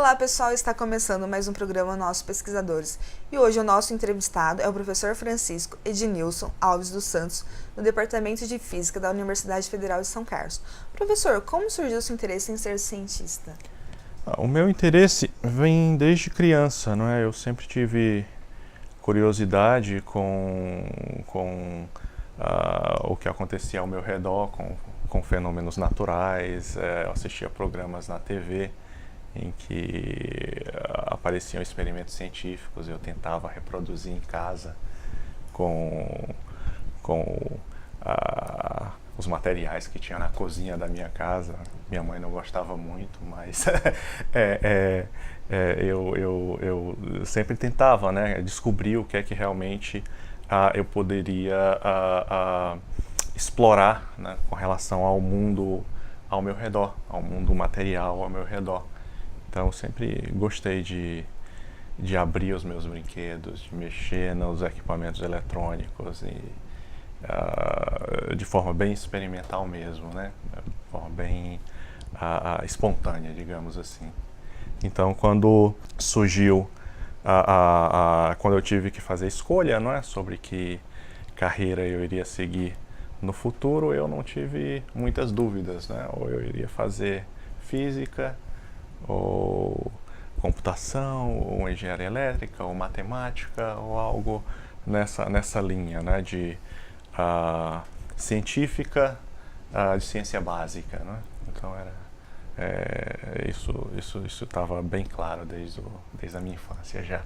Olá pessoal, está começando mais um programa Nossos Pesquisadores e hoje o nosso entrevistado é o professor Francisco Ednilson Alves dos Santos, do Departamento de Física da Universidade Federal de São Carlos. Professor, como surgiu seu interesse em ser cientista? O meu interesse vem desde criança, não é? Eu sempre tive curiosidade com o que acontecia ao meu redor, com fenômenos naturais. Eu assistia programas na TV em que apareciam experimentos científicos, eu tentava reproduzir em casa com os materiais que tinha na cozinha da minha casa. Minha mãe não gostava muito, mas eu sempre tentava, né, descobrir o que é que realmente eu poderia explorar, né, com relação ao mundo ao meu redor, ao mundo material ao meu redor. Então eu sempre gostei de abrir os meus brinquedos, de mexer nos equipamentos eletrônicos e de forma bem experimental mesmo, né? De forma bem espontânea, digamos assim. Então, quando surgiu, quando eu tive que fazer escolha, não é, sobre que carreira eu iria seguir no futuro, eu não tive muitas dúvidas, né? Ou eu iria fazer física, ou computação, ou engenharia elétrica, ou matemática, ou algo nessa linha, né? De científica, de ciência básica, né? Então isso estava bem claro desde a minha infância já.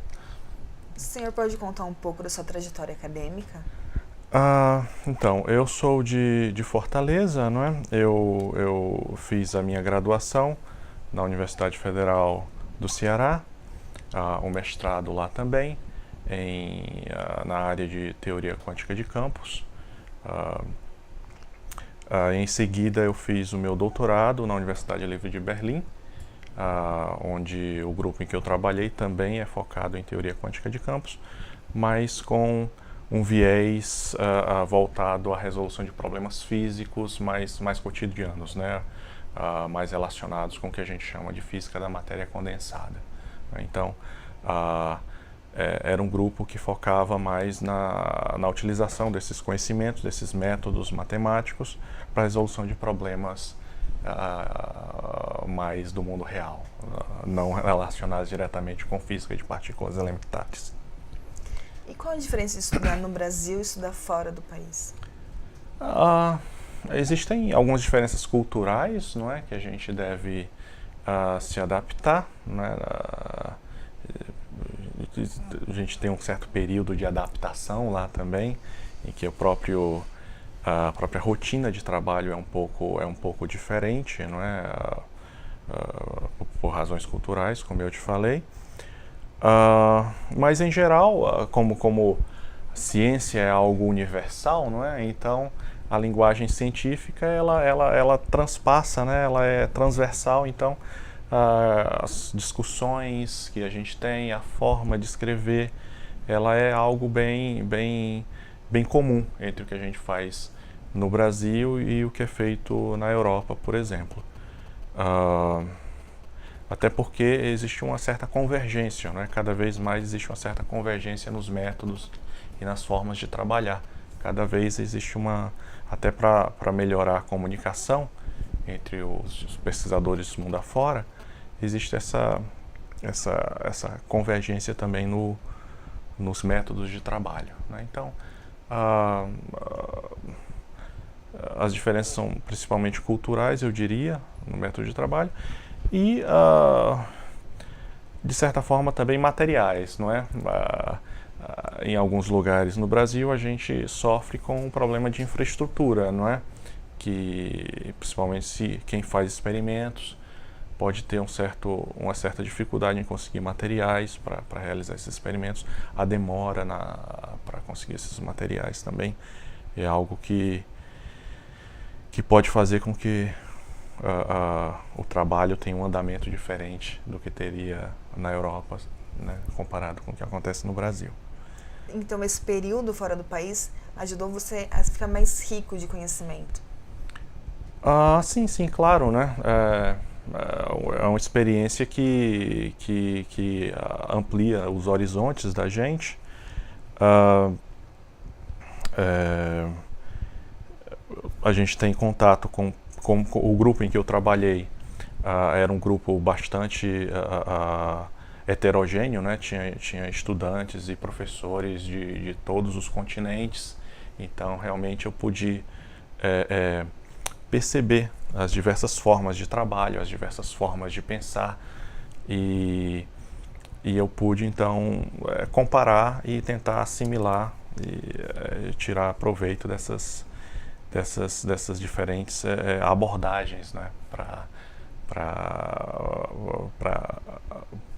O senhor pode contar um pouco da sua trajetória acadêmica? Então, eu sou de Fortaleza, não é? Eu fiz a minha graduação na Universidade Federal do Ceará, um mestrado lá também, na área de teoria quântica de campos. Em seguida, eu fiz o meu doutorado na Universidade Livre de Berlim, onde o grupo em que eu trabalhei também é focado em teoria quântica de campos, mas com um viés voltado à resolução de problemas físicos mais cotidianos, né? Mais relacionados com o que a gente chama de física da matéria condensada. Então, era um grupo que focava mais na utilização desses conhecimentos, desses métodos matemáticos para a resolução de problemas mais do mundo real, não relacionados diretamente com física de partículas elementares. E qual a diferença de estudar no Brasil e estudar fora do país? Existem algumas diferenças culturais, não é, que a gente deve se adaptar, né? A gente tem um certo período de adaptação lá também, em que a própria rotina de trabalho é um pouco diferente, não é? Por razões culturais, como eu te falei. Mas em geral, como ciência é algo universal, não é? Então a linguagem científica ela transpassa, né? Ela é transversal. Então as discussões que a gente tem, a forma de escrever, ela é algo bem comum entre o que a gente faz no Brasil e o que é feito na Europa, por exemplo. Até porque existe uma certa convergência, né? Cada vez mais existe uma certa convergência nos métodos e nas formas de trabalhar. Cada vez existe até para melhorar a comunicação entre os pesquisadores do mundo afora, existe essa convergência também nos métodos de trabalho, né? Então, as diferenças são principalmente culturais, eu diria, no método de trabalho, e de certa forma também materiais, não é? Em alguns lugares no Brasil a gente sofre com um problema de infraestrutura, não é? Que principalmente se quem faz experimentos pode ter uma certa dificuldade em conseguir materiais para realizar esses experimentos. A demora para conseguir esses materiais também é algo que pode fazer com que o trabalho tenha um andamento diferente do que teria na Europa, né, comparado com o que acontece no Brasil. Então esse período fora do país ajudou você a ficar mais rico de conhecimento? Sim, claro, né? É uma experiência que amplia os horizontes da gente. A gente tem contato com o grupo em que eu trabalhei. Era um grupo bastante heterogêneo, né? Tinha estudantes e professores de todos os continentes. Então, realmente, eu pude perceber as diversas formas de trabalho, as diversas formas de pensar, e eu pude, então, comparar e tentar assimilar e tirar proveito dessas diferentes abordagens, né, para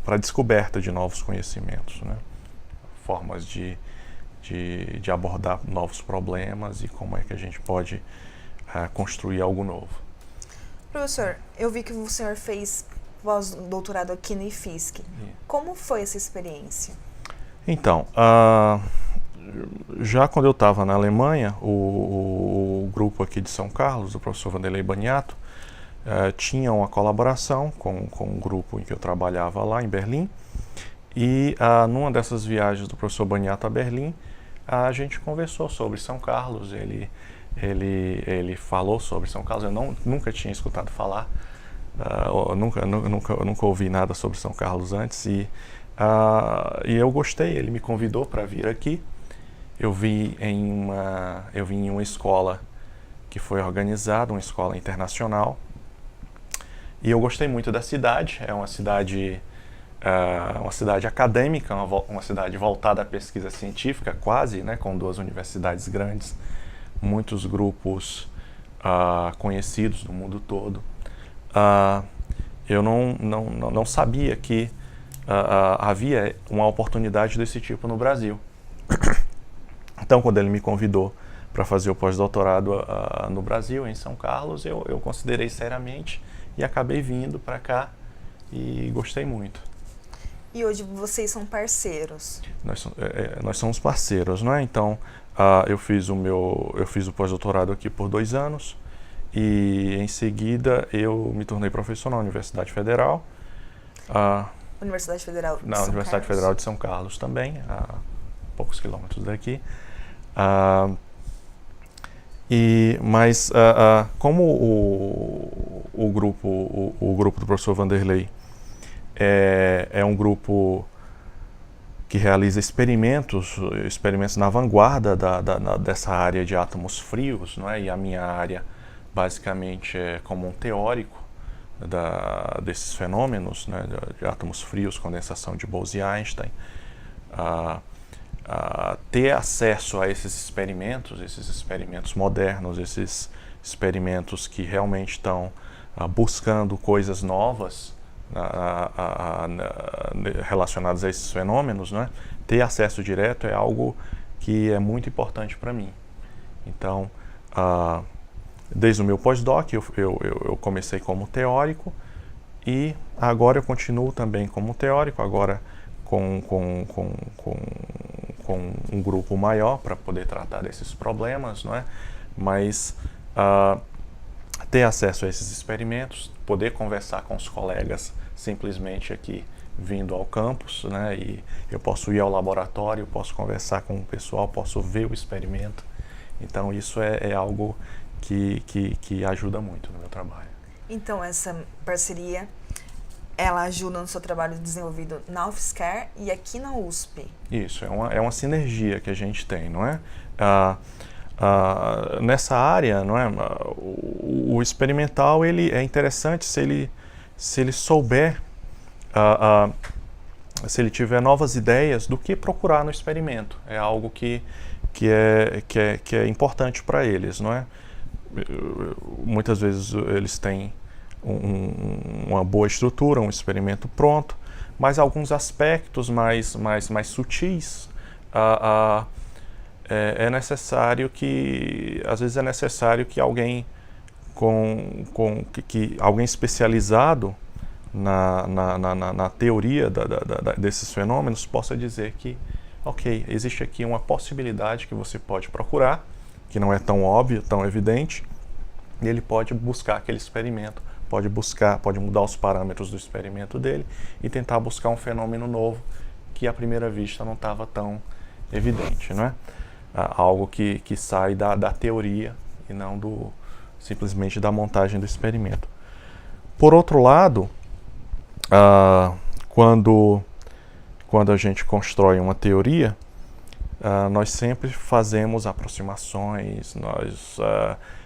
a descoberta de novos conhecimentos, né, formas de abordar novos problemas e como é que a gente pode construir algo novo. Professor, eu vi que o senhor fez pós-doutorado aqui no IFSC. Como foi essa experiência? Então, já quando eu estava na Alemanha, o grupo aqui de São Carlos, do professor Vanderlei Baniato, tinha uma colaboração com um grupo em que eu trabalhava lá em Berlim. E numa dessas viagens do professor Baniato a Berlim, a gente conversou sobre São Carlos. Ele falou sobre São Carlos. Eu nunca tinha escutado falar, nunca ouvi nada sobre São Carlos antes, e eu gostei. Ele me convidou para vir aqui. Eu vim em uma escola que foi organizada, uma escola internacional, e eu gostei muito da cidade. É uma cidade acadêmica, uma cidade voltada à pesquisa científica, quase, né, com 2 universidades grandes, muitos grupos conhecidos no mundo todo. Eu não sabia que havia uma oportunidade desse tipo no Brasil. Então, quando ele me convidou para fazer o pós-doutorado no Brasil, em São Carlos, eu considerei seriamente e acabei vindo para cá e gostei muito. E hoje vocês são parceiros? Nós somos parceiros, não é? Então, eu fiz o pós-doutorado aqui por 2 anos e, em seguida, eu me tornei professor na Universidade Federal. Universidade Federal de Na São Universidade Carlos. Federal de São Carlos também, a poucos quilômetros daqui. Mas como o grupo do professor Vanderlei é um grupo que realiza experimentos na vanguarda dessa área de átomos frios, não é? E a minha área basicamente é como um teórico desses fenômenos, né, de átomos frios, condensação de Bose e Einstein. Ter acesso a esses experimentos modernos, esses experimentos que realmente estão buscando coisas novas relacionadas a esses fenômenos, né? Ter acesso direto é algo que é muito importante para mim. Então, desde o meu pós-doc, eu comecei como teórico e agora eu continuo também como teórico, agora com um grupo maior para poder tratar desses problemas, não é? Mas ter acesso a esses experimentos, poder conversar com os colegas simplesmente aqui vindo ao campus, né? E eu posso ir ao laboratório, posso conversar com o pessoal, posso ver o experimento. Então isso é algo que ajuda muito no meu trabalho. Então essa parceria, ela ajuda no seu trabalho desenvolvido na UFSCar e aqui na USP? Isso, é uma sinergia que a gente tem, não é? Nessa área, não é? O experimental, ele é interessante se ele souber, se ele tiver novas ideias do que procurar no experimento. É algo que é importante para eles, não é? Muitas vezes eles têm uma boa estrutura, um experimento pronto, mas alguns aspectos mais sutis às vezes é necessário que alguém alguém especializado na teoria desses fenômenos possa dizer que, ok, existe aqui uma possibilidade que você pode procurar, que não é tão óbvio, tão evidente, e ele pode buscar aquele experimento pode buscar, pode mudar os parâmetros do experimento dele e tentar buscar um fenômeno novo que à primeira vista não estava tão evidente, não é? Algo que sai da teoria e não simplesmente da montagem do experimento. Por outro lado, quando a gente constrói uma teoria, nós sempre fazemos aproximações,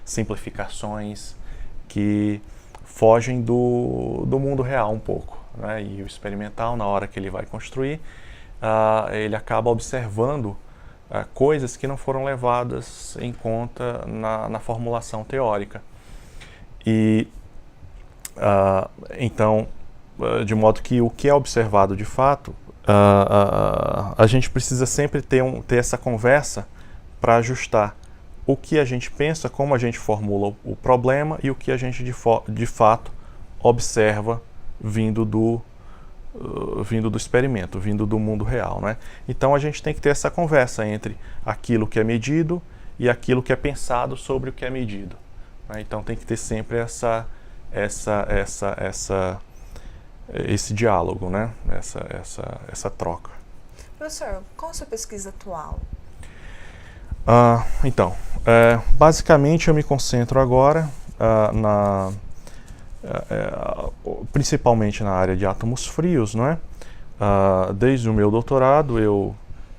simplificações que fogem do mundo real um pouco, né? E o experimental, na hora que ele vai construir, ele acaba observando coisas que não foram levadas em conta na formulação teórica. E então, de modo que o que é observado de fato, a gente precisa sempre ter essa conversa para ajustar o que a gente pensa, como a gente formula o problema e o que a gente de fato observa vindo do experimento, vindo do mundo real, né? Então a gente tem que ter essa conversa entre aquilo que é medido e aquilo que é pensado sobre o que é medido, né? Então tem que ter sempre esse diálogo, né? Essa troca. Professor, qual a sua pesquisa atual? Então, basicamente eu me concentro agora principalmente na área de átomos frios, não é? Desde o meu doutorado eu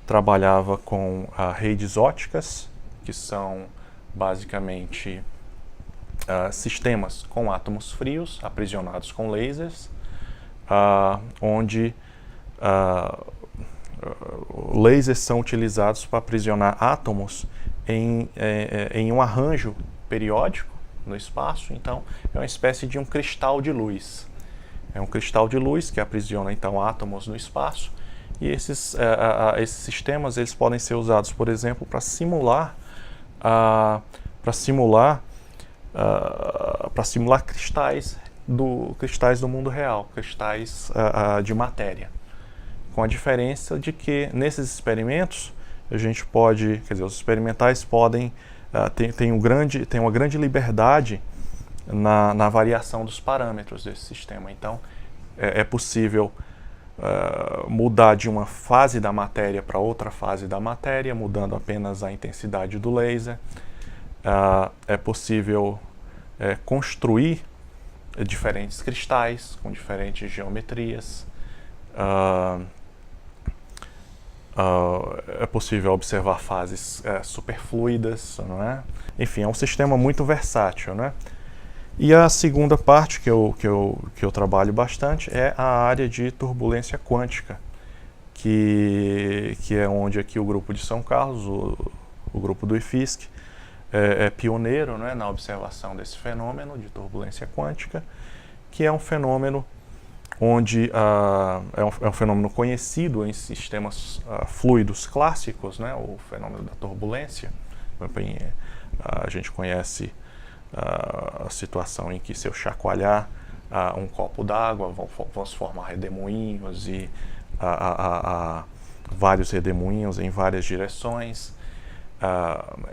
trabalhava com redes óticas, que são basicamente sistemas com átomos frios aprisionados com lasers, onde lasers são utilizados para aprisionar átomos em um arranjo periódico no espaço. Então é uma espécie de um cristal de luz. É um cristal de luz que aprisiona então átomos no espaço, e esses sistemas eles podem ser usados, por exemplo, para simular cristais do mundo real, cristais de matéria. Com a diferença de que nesses experimentos a gente pode, quer dizer, os experimentais podem tem uma grande liberdade na variação dos parâmetros desse sistema. Então, é possível mudar de uma fase da matéria para outra fase da matéria, mudando apenas a intensidade do laser. É possível construir diferentes cristais com diferentes geometrias. É possível observar fases superfluidas, não é? Enfim, é um sistema muito versátil, né? E a segunda parte que eu trabalho bastante é a área de turbulência quântica, que é onde aqui o grupo de São Carlos, o grupo do IFSC, é pioneiro, né, na observação desse fenômeno de turbulência quântica, que é um fenômeno onde é um fenômeno conhecido em sistemas fluidos clássicos, né, o fenômeno da turbulência. A gente conhece a situação em que, se eu chacoalhar um copo d'água, vão se formar redemoinhos e vários redemoinhos em várias direções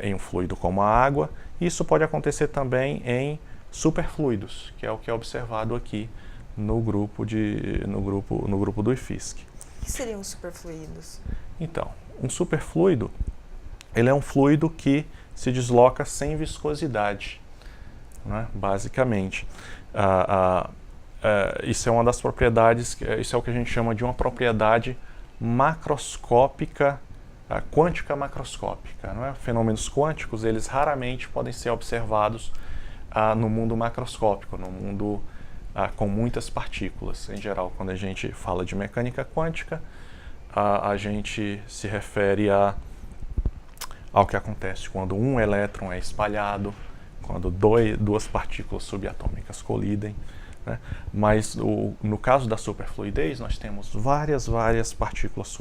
em um fluido como a água. Isso pode acontecer também em superfluidos, que é o que é observado aqui no grupo do IFSC. O que seriam os superfluidos? Então, um superfluido, ele é um fluido que se desloca sem viscosidade, né, basicamente. Isso é uma das propriedades, isso é o que a gente chama de uma propriedade macroscópica, quântica macroscópica, não é? Fenômenos quânticos, eles raramente podem ser observados no mundo macroscópico, no mundo com muitas partículas. Em geral, quando a gente fala de mecânica quântica, a gente se refere ao que acontece quando um elétron é espalhado, quando duas partículas subatômicas colidem, né? Mas no caso da superfluidez, nós temos várias partículas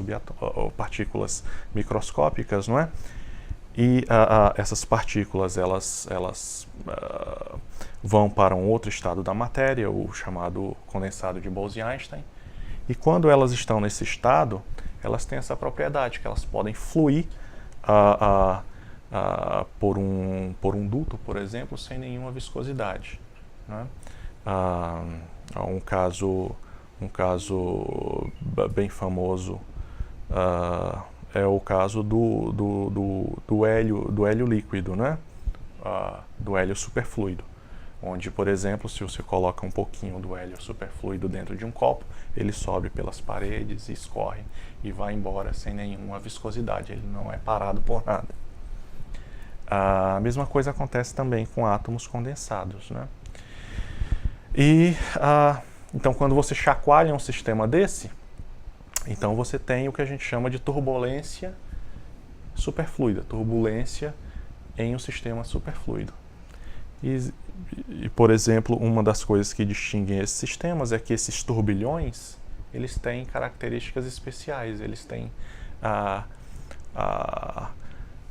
partículas microscópicas, não é? E essas partículas elas vão para um outro estado da matéria, o chamado condensado de Bose-Einstein. E quando elas estão nesse estado, elas têm essa propriedade, que elas podem fluir por um duto, por exemplo, sem nenhuma viscosidade, né? Um caso bem famoso é o caso do hélio líquido, né? Do hélio superfluido, onde, por exemplo, se você coloca um pouquinho do hélio superfluido dentro de um copo, ele sobe pelas paredes, escorre e vai embora sem nenhuma viscosidade, ele não é parado por nada. A mesma coisa acontece também com átomos condensados, né? Então, quando você chacoalha um sistema desse, então você tem o que a gente chama de turbulência superfluida, turbulência em um sistema superfluido. E, por exemplo, uma das coisas que distinguem esses sistemas é que esses turbilhões, eles têm características especiais, eles têm a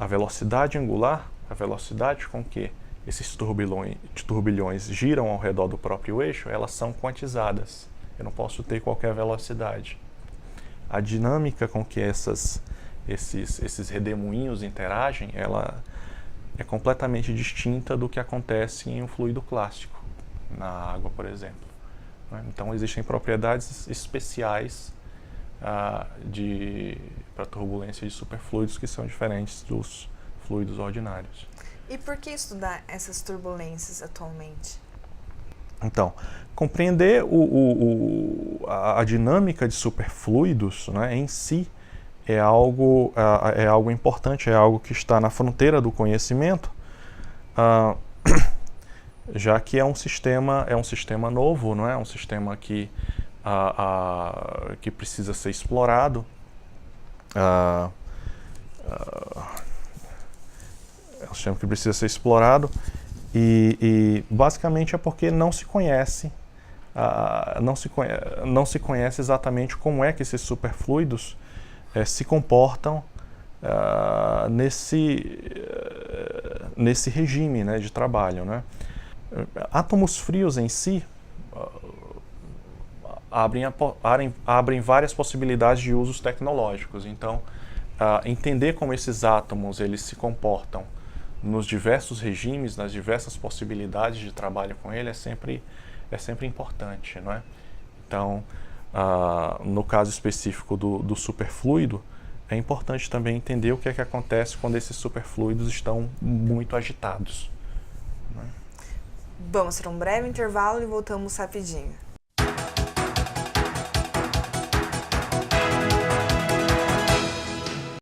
velocidade angular, a velocidade com que esses turbilhões giram ao redor do próprio eixo, elas são quantizadas. Eu não posso ter qualquer velocidade. A dinâmica com que esses redemoinhos interagem, ela é completamente distinta do que acontece em um fluido clássico, na água, por exemplo. Então, existem propriedades especiais para turbulência de superfluidos que são diferentes dos fluidos ordinários. E por que estudar essas turbulências atualmente? Então, compreender a dinâmica de superfluidos, né, em si é algo importante, é algo que está na fronteira do conhecimento, já que é um sistema novo, não é? Um sistema que precisa ser explorado. É um sistema que precisa ser explorado e basicamente é porque não se conhece exatamente como é que esses superfluidos se comportam nesse regime, né, de trabalho, né? Átomos frios em si abrem várias possibilidades de usos tecnológicos. Então, entender como esses átomos eles se comportam nos diversos regimes, nas diversas possibilidades de trabalho com ele é sempre importante, não é? Então, no caso específico do superfluido, é importante também entender o que é que acontece quando esses superfluidos estão muito agitados, não é? Vamos para um breve intervalo e voltamos rapidinho.